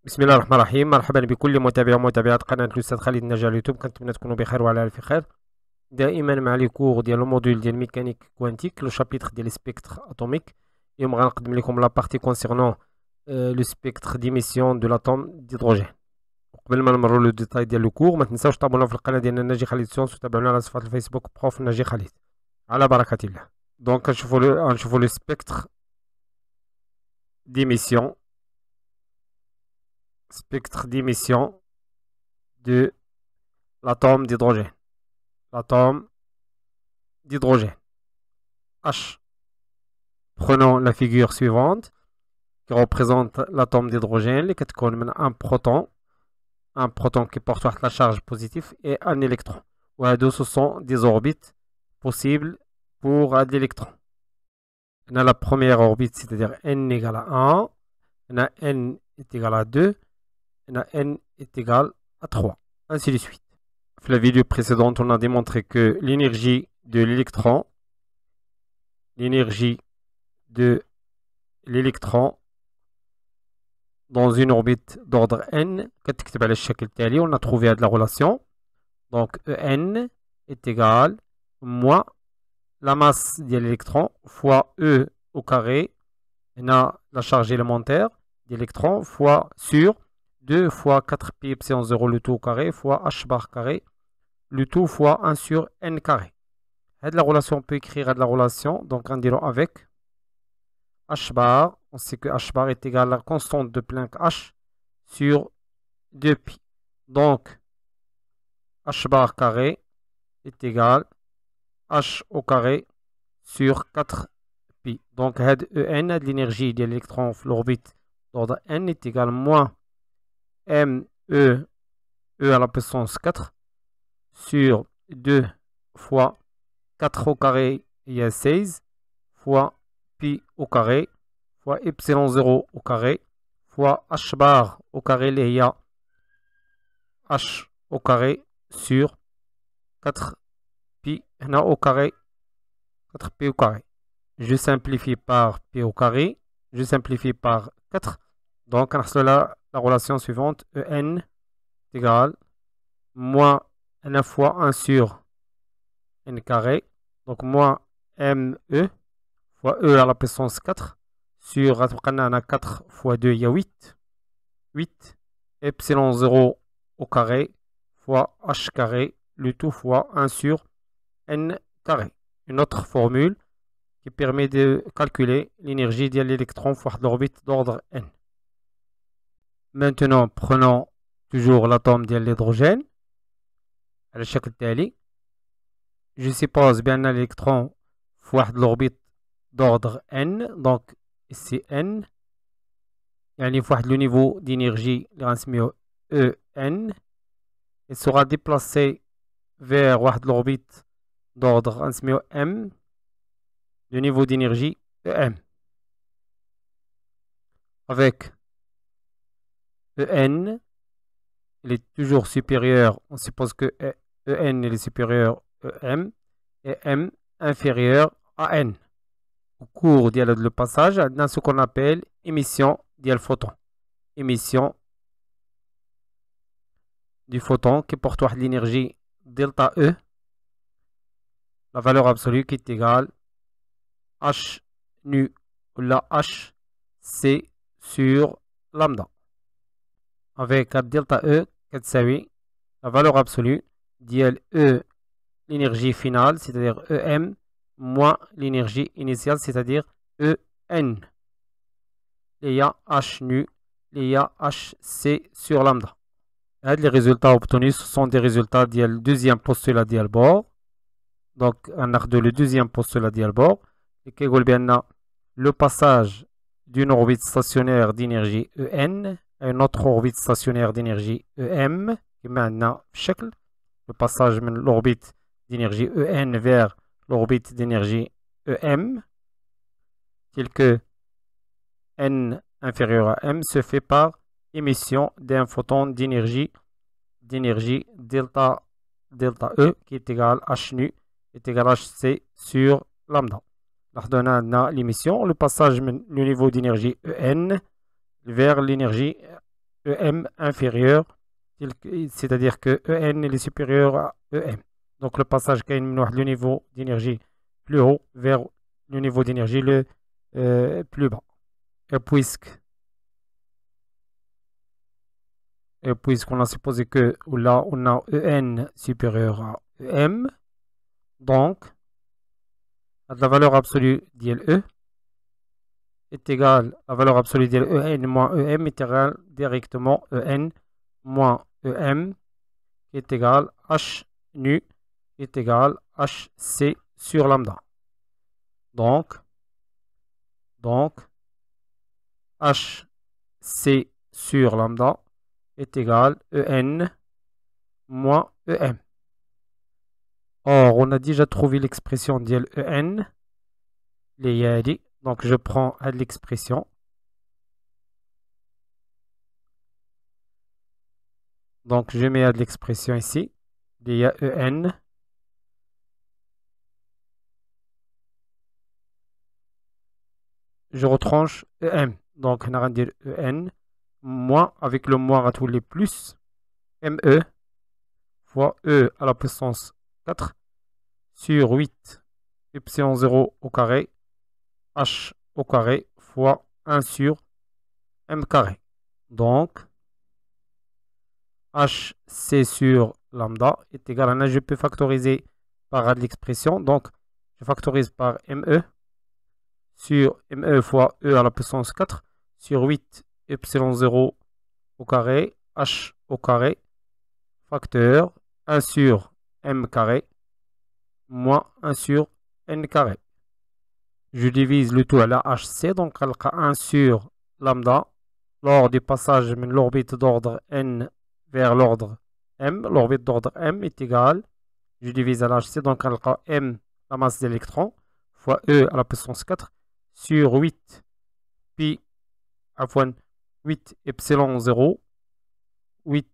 بسم الله الرحمن الرحيم. مرحبا بكل متابع ومتابعات قناة الأستاذ خالد النجار على اليوتيوب. كنتمنى تكونوا بخير وعلى ألف خير. دائما مع لي كور ديال الموديل ديال ميكانيك كوانتيك لو شابيتر ديال سبيكتر اتوميك. اليوم غنقدم لكم لا بارتي كونسيرنون لو سبيكتر ديميسيون دو لاتوم ديدروجين. قبل ما نمروا لو ديتاي ديال لو كور، ما تنساوش تابوناو في القناة ديالنا ناجي خالد سيونس وتابعونا على صفحة الفيسبوك بروف ناجي خالد. على بركة الله. دونك غنشوفوا لو سبيكتر d'émission, spectre d'émission de l'atome d'hydrogène. L'atome d'hydrogène. H. Prenons la figure suivante qui représente l'atome d'hydrogène, qui contient un proton qui porte la charge positive et un électron. Ce sont des orbites possibles pour l'électron. On a la première orbite, c'est-à-dire n égale à 1, on a n est égal à 2, on a n est égal à 3, ainsi de suite. Dans la vidéo précédente, on a démontré que l'énergie de l'électron dans une orbite d'ordre n, on a trouvé la relation. Donc En est égal moins la masse de l'électron fois E au carré, on a la charge élémentaire d'électron fois sur 2 fois 4 pi epsilon 0 le tout au carré fois h bar carré le tout fois 1 sur n carré. La relation, on peut écrire la relation, donc en disant avec h bar, on sait que h bar est égal à la constante de Planck h sur 2 pi. Donc h bar carré est égal h au carré sur 4 pi. Donc En de l'énergie de l'électron dans l'orbite d'ordre n est égal à moins m e à la puissance 4 sur 2 fois 4 au carré il y a 16 fois pi au carré fois epsilon 0 au carré fois h bar au carré il y a h au carré sur 4 pi au carré 4 pi au carré. Je simplifie par pi au carré, je simplifie par 4. Donc on a la relation suivante, En est égal moins n fois 1 sur n carré, donc moins me fois e à la puissance 4 sur 4 fois 2 il y a 8 epsilon 0 au carré fois h carré le tout fois 1 sur n carré. Une autre formule qui permet de calculer l'énergie de l'électron fois l'orbite d'ordre n. Maintenant, prenons toujours l'atome de l'hydrogène. Je suppose bien l'électron fois l'orbite d'ordre n, donc ici n. Il fois le niveau d'énergie En. Il sera déplacé vers l'orbite d'ordre m. Le niveau d'énergie Em. Avec En, il est toujours supérieur, on suppose que En est supérieur à Em et M inférieur à N. Au cours du passage, on a ce qu'on appelle émission du photon. Émission du photon qui porte l'énergie delta E, la valeur absolue qui est égale H nu ou la H C sur lambda. Avec delta E, la valeur absolue d'IL E, l'énergie finale, c'est-à-dire EM, moins l'énergie initiale, c'est-à-dire EN. Il y a H nu, il y a HC sur lambda. Les résultats obtenus sont des résultats du deuxième postulat d'Albor. Donc, on a le deuxième postulat d'Albor. Et qui est bien le passage d'une orbite stationnaire d'énergie EN à une autre orbite stationnaire d'énergie EM. Qui maintenant le passage de l'orbite d'énergie EN vers l'orbite d'énergie EM, tel que N inférieur à M, se fait par émission d'un photon d'énergie delta E qui est égal à H nu est égal à HC sur lambda. L'émission, le passage du niveau d'énergie En vers l'énergie EM inférieur, c'est-à-dire que EN est supérieur à EM. Donc le passage كاين من واحد le niveau d'énergie plus haut vers le niveau d'énergie le plus bas. Et puisqu'on a supposé que là on a EN supérieur à EM, donc la valeur absolue d'ILE est égale à la valeur absolue d'EN moins EM est égale directement EN moins EM qui est égal H nu est égal HC sur lambda. Donc HC sur lambda est égal EN moins EM. Or, on a déjà trouvé l'expression d'EN, les yadi. Donc, je prends l'expression. Donc, je mets l'expression ici. Les EN. Je retranche EM. Donc, on va dire EN moins, avec le moins à tous les plus, ME fois E à la puissance 4 sur 8 epsilon 0 au carré H au carré fois 1 sur M carré. Donc, HC sur lambda est égal à 1. Je peux factoriser par l'expression. Donc, je factorise par ME sur ME fois E à la puissance 4 sur 8 epsilon 0 au carré H au carré facteur 1 sur M carré moins 1 sur N carré. Je divise le tout à la HC, donc elle a 1 sur lambda lors du passage de l'orbite d'ordre N vers l'ordre M. L'orbite d'ordre M est égale, je divise à la HC, donc elle a M, la masse d'électrons, fois E à la puissance 4 sur 8 pi à 8 epsilon 0, 8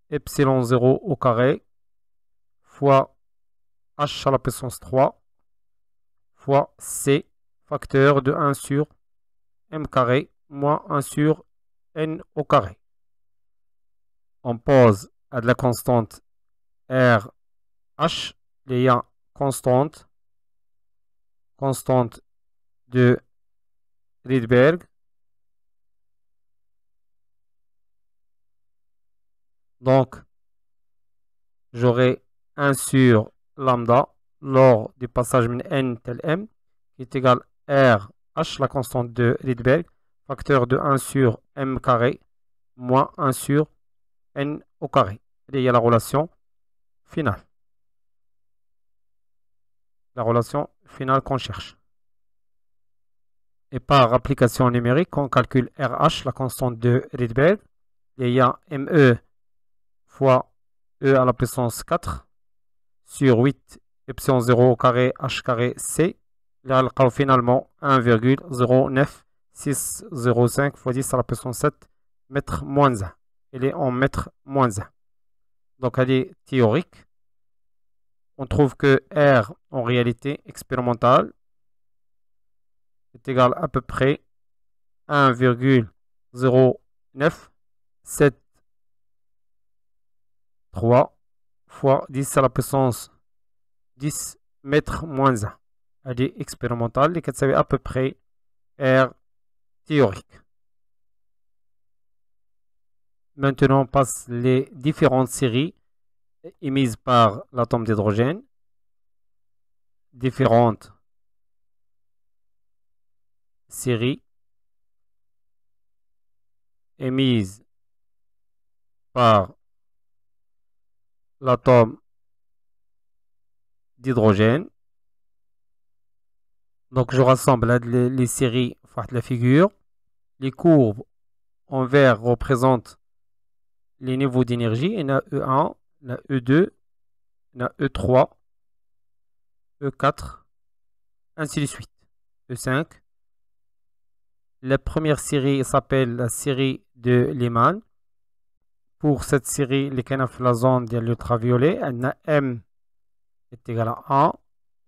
epsilon 0 au carré fois H à la puissance 3 fois C facteur de 1 sur M carré moins 1 sur N au carré. On pose à de la constante RH, il y a constante de Rydberg. Donc, j'aurai 1 sur lambda lors du passage de N tel M qui est égal à RH, la constante de Rydberg, facteur de 1 sur M carré moins 1 sur N au carré. Et il y a la relation finale. La relation finale qu'on cherche. Et par application numérique, on calcule RH, la constante de Rydberg. Il y a ME fois E à la puissance 4 sur 8 epsilon 0 au carré H carré C. Il y a finalement 1,09605 fois 10 à la puissance 7 mètre moins 1. Elle est en mètre moins 1. Donc elle est théorique. On trouve que R en réalité expérimentale est égal à peu près 1,0973 fois 10 à la puissance 10 mètres moins 1. Elle est expérimentale et qu'elle savait à peu près R théorique. Maintenant, on passe les différentes séries émises par l'atome d'hydrogène. Différentes séries émises par l'atome d'hydrogène. Donc, je rassemble les séries de la figure. Les courbes en vert représentent les niveaux d'énergie. Il y a E1, il y a E2, il y a E3, E4, ainsi de suite. E5. La première série s'appelle la série de Lyman. Pour cette série, les canaux de la zone de l'ultraviolet, M est égal à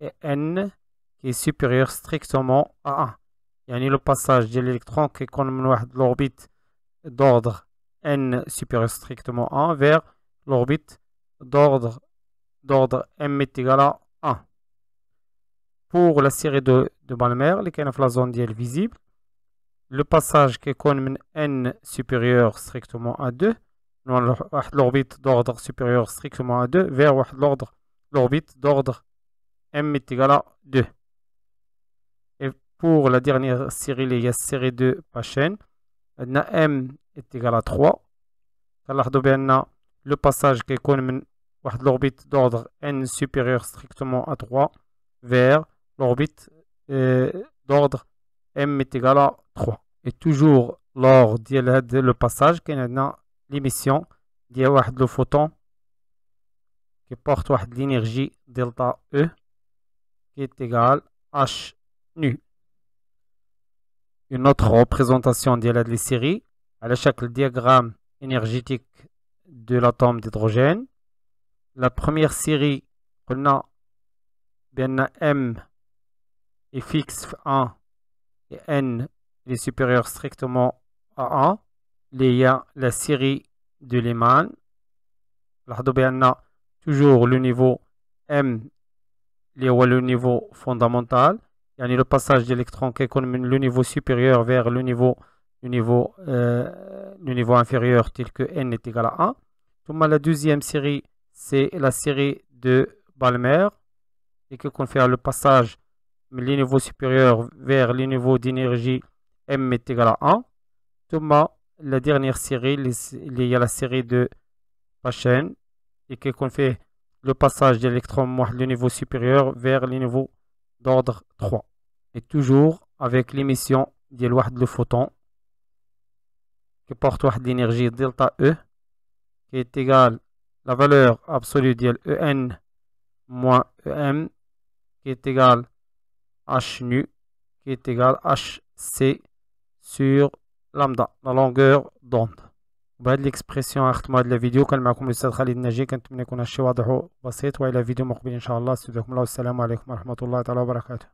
1 et N qui est supérieur strictement à 1. Il y a le passage de l'électron qui est comme l'orbite d'ordre n supérieur strictement à 1 vers l'orbite d'ordre m est égal à 1. Pour la série de Balmer, les كاينه في la zone ديال visible, le passage qui est من n supérieur strictement à 2, l'orbite d'ordre supérieur strictement à 2 vers l'orbite d'ordre m est égal à 2. Et pour la dernière série, il y a série de Paschen, m est égal à 3. Le passage qui est من l'orbite d'ordre n supérieur strictement à 3 vers l'orbite d'ordre m est égal à 3. Et toujours lors de le passage, il y a l'émission de le photon qui porte l'énergie delta E qui est égale H nu. Une autre représentation de la série à chaque diagramme énergétique de l'atome d'hydrogène. La première série, on a bien M est fixe 1 et N est supérieur strictement à 1. Il y a la série de Lyman. Toujours le niveau M, le niveau fondamental. Il y a le passage d'électrons qui est le niveau supérieur vers le niveau inférieur tel que n est égal à 1. La deuxième série, c'est la série de Balmer et qu'on fait le passage du niveau supérieur vers le niveau d'énergie m est égal à 1. La dernière série, il y a la série de Paschen et qu'on fait le passage d'électrons le niveau supérieur vers le niveau d'ordre 3. Et toujours avec l'émission de le photon qui porte l'énergie delta E qui est égale la valeur absolue de En moins Em qui est égale H nu qui est égal HC sur lambda, la longueur d'onde. وبهذه الاكسبرسيون ختم هذه الفيديو. كان معكم الاستاذ خالد الناجي، كنتمنى يكون هادشي واضح وبسيط، والى فيديو مقبل ان شاء الله. استودعكم الله والسلام عليكم ورحمه الله تعالى وبركاته.